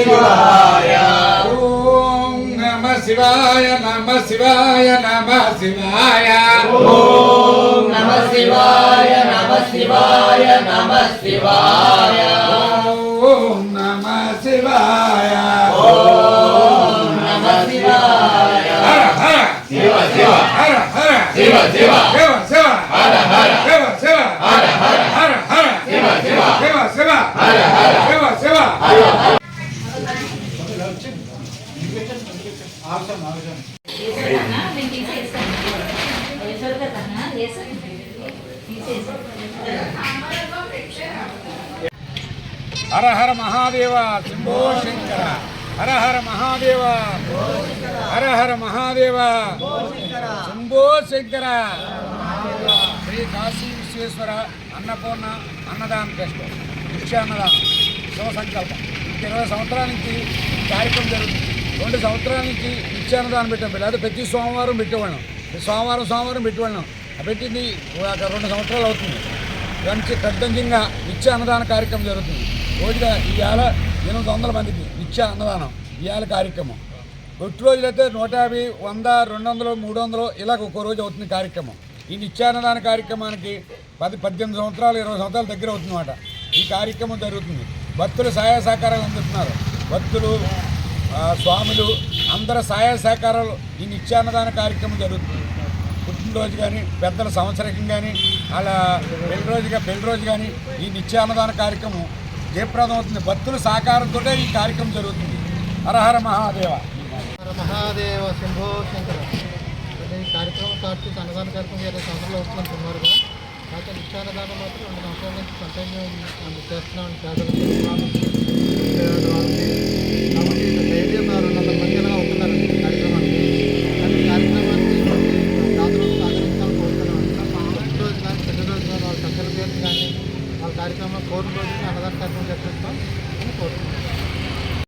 శివాయ. ఓం నమః శివాయ నమః శివాయ నమః శివాయ. ఓం నమః శివాయ నమః శివాయ నమః శివాయ. ఓం నమః శివాయ. ఓం నమః శివాయ. హర హర శివ శివ హర హర శివ శివ శివ శివ హర హర శివ శివ హర హర హర హర శివ శివ శివ శివ హర హర శివ శివ. హర హర. హర హర మహాదేవ శంభో శంకర. హర హర మహాదేవ హర హర మహాదేవ శంభో శంకర. శ్రీ కాశీ విశ్వేశ్వర అన్నపూర్ణ అన్నదాన ట్రస్ట్ నిత్యాన్నదానం శుభ సంకల్పం. 20 సంవత్సరాల నుంచి ఈ కార్యక్రమం జరుగుతుంది. 2 సంవత్సరాల నుంచి నిత్యాన్నదానం పెట్టాం. లేదా ప్రతి సోమవారం పెట్టేవాళ్ళం. సోమవారం పెట్టేవాళ్ళం. పెట్టింది ఒక 2 సంవత్సరాలు అవుతుంది. మంచి పెద్దంగా నిత్య అన్నదాన కార్యక్రమం జరుగుతుంది. రోజుగా ఇవాళ 800 మందికి నిత్య అన్నదానం ఇవాళ కార్యక్రమం. ఒట్టి రోజులైతే 150, 100, 200, 300 ఇలాగ ఒక్కో రోజు అవుతుంది కార్యక్రమం. ఈ నిత్యాన్నదాన కార్యక్రమానికి 18 సంవత్సరాలు 20 సంవత్సరాల దగ్గర అవుతుందన్నమాట. ఈ కార్యక్రమం జరుగుతుంది. భక్తులు సహాయ సహకారాలు అందుతున్నారు. భక్తులు స్వాములు అందరూ సహాయ సహకారాలు ఈ నిత్యాన్నదాన కార్యక్రమం జరుగుతుంది. పుట్టినరోజు కానీ పెద్దల సంవత్సరం కానీ అలా పెళ్లి రోజు కానీ ఈ నిత్యాన్నదాన కార్యక్రమం జయప్రదం అవుతుంది. భక్తుల సహకారంతో ఈ కార్యక్రమం జరుగుతుంది. హర హర మహాదేవ. హర మహాదేవ శంభో శంకర. ఈ కార్యక్రమం స్టార్ట్ చేసి అన్నదాన కార్యక్రమం 20 సంవత్సరాలు అవుతుంది సుమారుగా. కాకపోతే నిత్యాన్నదానం మాత్రం 2 సంవత్సరాల నుంచి కంటిన్యూ చేస్తున్నాం. పేదలకు